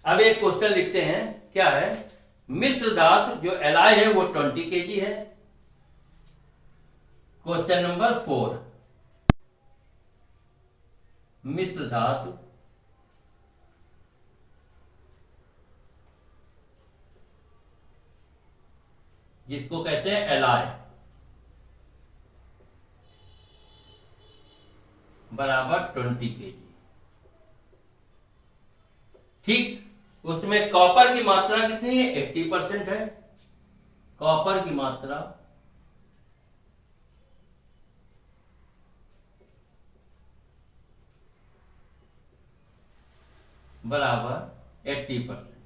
अब एक क्वेश्चन लिखते हैं, क्या है, मिश्र धातु जो Li है वो 20 kg है। क्वेश्चन नंबर 4, मिश्र धातु जिसको कहते हैं Li बराबर 20 kg। ठीक, उसमें कॉपर की मात्रा कितनी है, 80% है। कॉपर की मात्रा बराबर 80%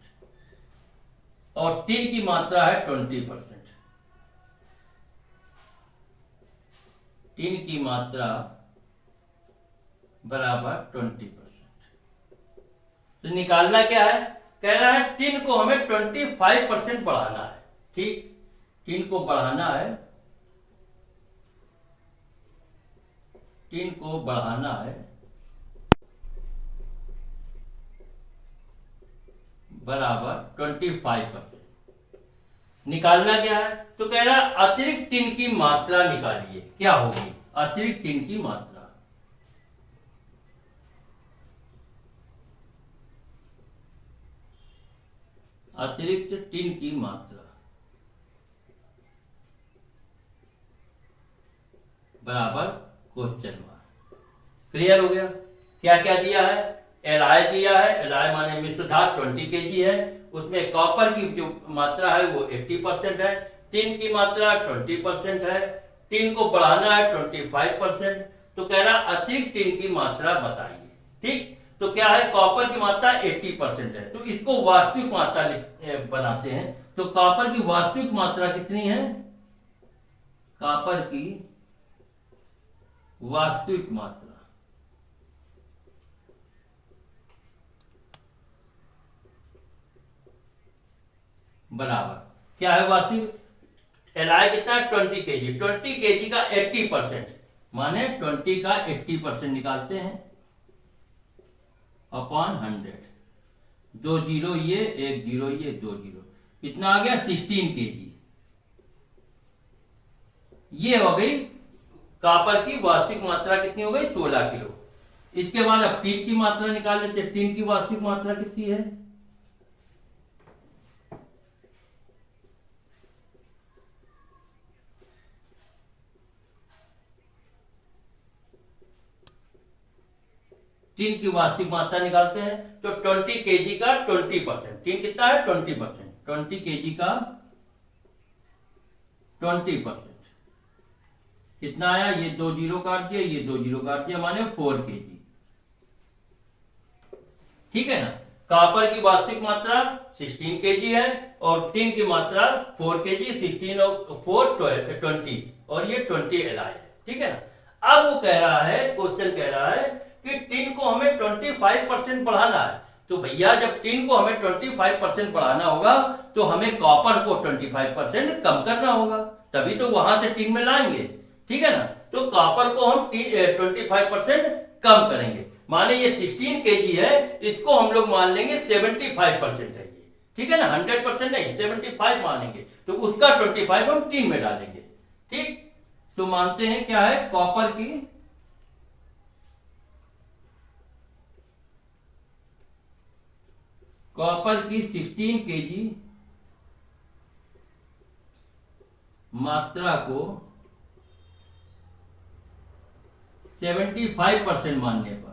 और टिन की मात्रा है 20%। टिन की मात्रा बराबर 20%। तो निकालना क्या है, कह रहा है टिन को हमें 25% बढ़ाना है। ठीक, टिन को बढ़ाना है, टिन को बढ़ाना है बराबर 25%। निकालना क्या है, तो कह रहा है अतिरिक्त टिन की मात्रा निकालिए। क्या होगी अतिरिक्त टिन की मात्रा, अतिरिक्त टिन की मात्रा बराबर क्वेश्चन मार्क। क्लियर हो गया। क्या क्या दिया है, Li दिया है, Li माने मिश्र धातु 20 kg है, उसमें कॉपर की जो मात्रा है वो 80% है, टिन की मात्रा 20% है, टिन को बढ़ाना है 25%। तो कह रहा अतिरिक्त टिन की मात्रा बताइए। ठीक, तो क्या है, कॉपर की मात्रा 80% है, तो इसको वास्तविक मात्रा बनाते हैं। तो कॉपर की वास्तविक मात्रा कितनी है, कॉपर की वास्तविक मात्रा बराबर क्या है, वास्तविक Li कितना है 20 kg, 20 kg का 80% माने 20 का 80% निकालते हैं अपॉन 100। 2 जीरो ये, 1 जीरो ये, 2 जीरो, कितना आ गया 16 kg। ये हो गई कॉपर की वास्तविक मात्रा, कितनी हो गई 16 किलो। इसके बाद अब टिन की मात्रा निकाल लेते हैं। टिन की वास्तविक मात्रा कितनी है, टिन की वास्तविक मात्रा निकालते हैं। तो 20 kg का 20%, टिन कितना है 20%, 20 kg का 20% कितना आया, ये 2 जीरो काट दिया, ये 2 जीरो काट दिया, माने 4 kg। ठीक है ना। कॉपर की वास्तविक मात्रा 16 kg है और टिन की मात्रा 4 kg, 16 और 4 20 और ये 20 Li है। ठीक है ना। अब वो कह रहा है, क्वेश्चन कह रहा है कि टिन को हमें 25% बढ़ाना है। तो भैया जब टिन को हमें 25% बढ़ाना होगा तो हमें कॉपर को 25% कम करना होगा, तभी तो वहां से टिन में लाएंगे। ठीक है ना। तो कॉपर को हम 25% कम करेंगे, माने ये 16 kg है, इसको हम लोग मान लेंगे 75% है ये। ठीक है ना, 100% नहीं, 75 मानेंगे, तो उसका 25 हम टिन में डालेंगे। ठीक, तो मानते हैं क्या है, कॉपर की कॉपर की 16 kg मात्रा को 75% मानने पर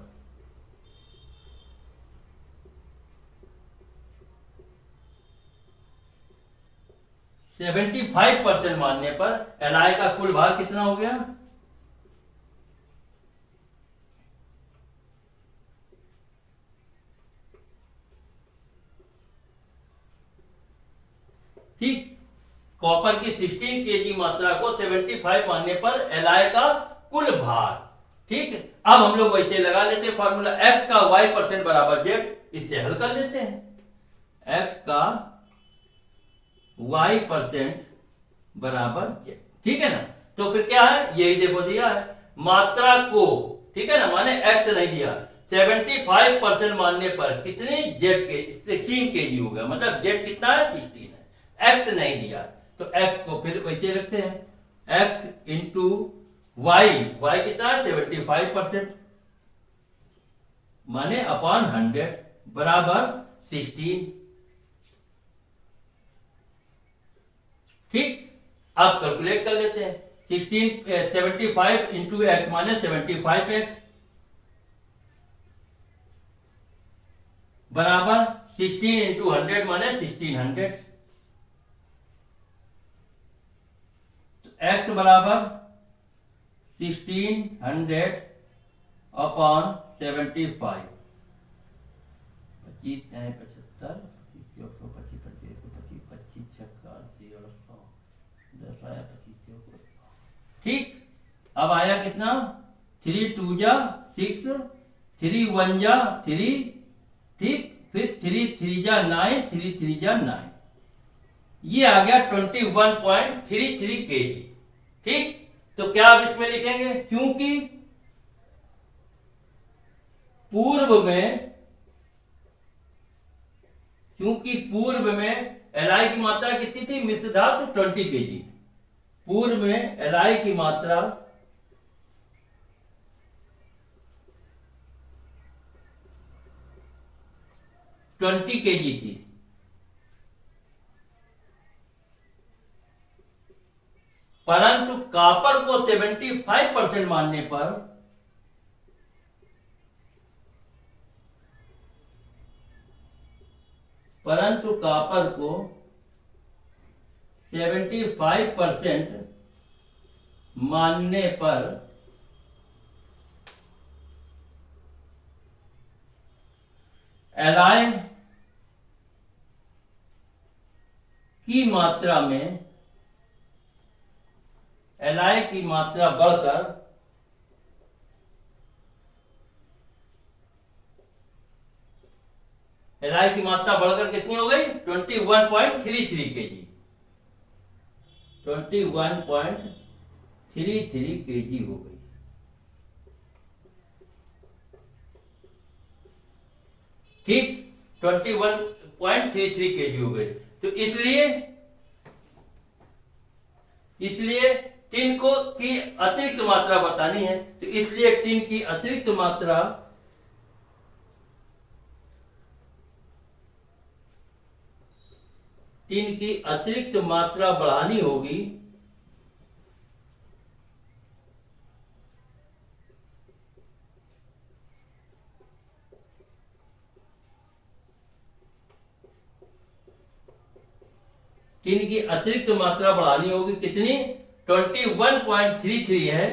मानने पर Li का कुल भार कितना हो गया, ठीक, कॉपर की 16 kg मात्रा को 75 मानने पर Li का कुल भार। ठीक, अब हम लोग वैसे लगा लेते हैं फॉर्मूला, x का y% बराबर z, इससे हल कर लेते हैं। x का y% बराबर z। ठीक है ना। तो फिर क्या है, यही देखो दिया है मात्रा को, ठीक है ना, माने x नहीं दिया, 75% मानने पर कितने जेड के 16 केजी हो गया, मतलब जेड कितना है 16 है, एक्स नहीं दिया तो एक्स को फिर वैसे रखते हैं, एक्स इंटू वाई, वाई कितना है 75% माने अपॉन 100 बराबर 16। ठीक, आप कैलकुलेट कर लेते हैं, 75 इंटू एक्स माने 75x बराबर 16 इंटू 100 माने 1600, एक्स बराबर 1600 अपॉन 75, 25 75 10 आया 25। ठीक, अब आया कितना 3 2 जा 6, 3 1 जा 3, ठीक, फिर 3 3 जा 9, 3 3 जा 9, ये आ गया 21.33 kg। ठीक, तो क्या आप इसमें लिखेंगे, क्योंकि पूर्व में एलआई की मात्रा कितनी थी, मिश्र धातु 20 kg, पूर्व में एलआई की मात्रा 20 kg थी, परंतु कॉपर को 75% मानने पर कॉपर को 75% मानने पर एलआई की मात्रा में एलआई की मात्रा बढ़कर कितनी हो गई 21.33 kg, 21.33 kg हो गई। ठीक, 21.33 kg हो गई। तो इसलिए टिन को की अतिरिक्त मात्रा बतानी है, तो इसलिए टिन की अतिरिक्त मात्रा बढ़ानी होगी कितनी 21.33 है,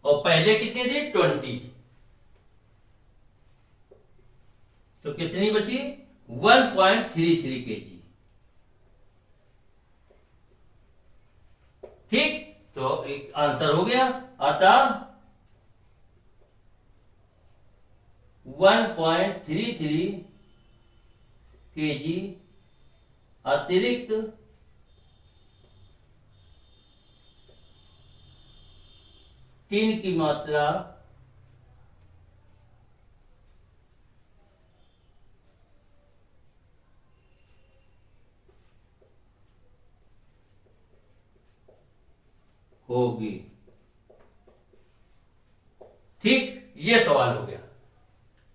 और पहले कितनी थी 20, तो कितनी बची 1.33 kg। ठीक, तो एक आंसर हो गया, अतः 1.33 kg अतिरिक्त टिन की मात्रा होगी। ठीक, ये सवाल हो गया।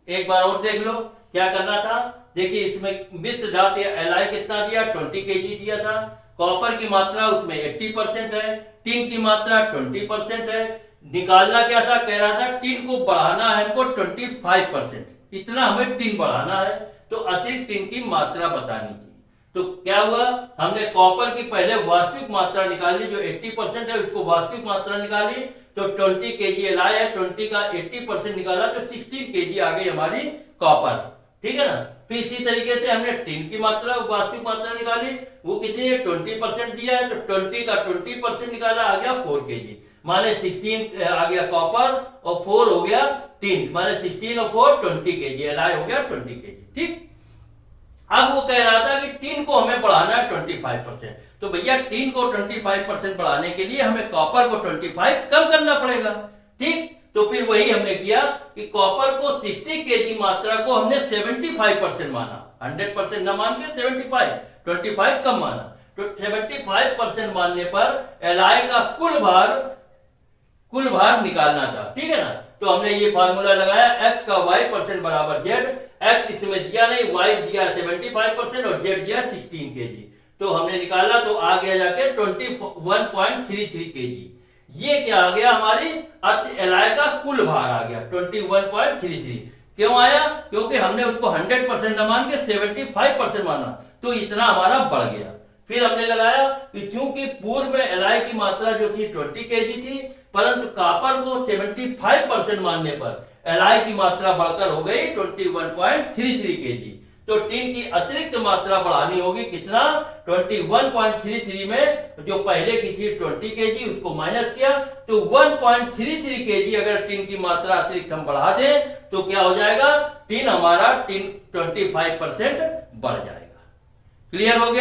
एक बार और देख लो क्या करना था। देखिए इसमें मिश्र धातु एलआई कितना दिया 20 kg दिया था, कॉपर की मात्रा उसमें 80% है, टिन की मात्रा 20% है, निकालना क्या था, कह रहा था टिन को बढ़ाना है हमको 25%, इतना हमें टिन बढ़ाना है, तो अतिरिक्त टिन की मात्रा बतानी थी। तो क्या हुआ, हमने कॉपर की पहले वास्तविक मात्रा निकाली जो 80% है, उसको वास्तविक मात्रा निकाली तो 20 kg एलआई है, 20 का 80% निकाला तो 16 kg आ गई हमारी कॉपर। ठीक है ना। फिर इसी तरीके से हमने टिन की मात्रा वास्तविक मात्रा निकाली, वो कितनी है 20% दिया है, तो 20 का 20% निकाला आ गया 4 kg, माने 16 आ गया कॉपर और 4 हो गया टिन, माने 16 और 4 20 kg, एलआई हो गया 20 kg। ठीक, अब वो कह रहा था कि टिन को हमें बढ़ाना है 25%, तो भैया टीन को 25% बढ़ाने के लिए हमें कॉपर को 25 कम करना पड़ेगा। ठीक, तो फिर वही हमने किया कि कॉपर को 60 केजी मात्रा को हमने 75% माना, 100% ना मान के 75, 25 कम माना। तो 75% मानने पर एलआई का कुल भार निकालना था। ठीक है ना, तो हमने ये फार्मूला लगाया, x का y% बराबर z, x इसमें दिया नहीं, y दिया 75% और z दिया 16 केजी। तो हमने निकाला तो आ गया जाके 21.33 केजी। ये क्या आ गया, हमारी एलआई का कुल भार आ गया 21.33। क्यों आया? क्योंकि हमने उसको 100% न मान के 75% माना, तो इतना हमारा बढ़ गया। फिर हमने लगाया कि चूंकि पूर्व में एलआई की मात्रा जो थी 20 केजी थी, परंतु कॉपर को 75% मानने पर एलआई की मात्रा बढ़कर हो गई 21.33 केजी। तो टीन की अतिरिक्त मात्रा बढ़ानी होगी कितना, 21.33 में जो पहले की थी 20 केजी उसको माइनस किया, तो 1.33 केजी अगर टीन की मात्रा अतिरिक्त हम बढ़ा दें तो क्या हो जाएगा, टीन 25% बढ़ जाएगा। क्लियर हो गया?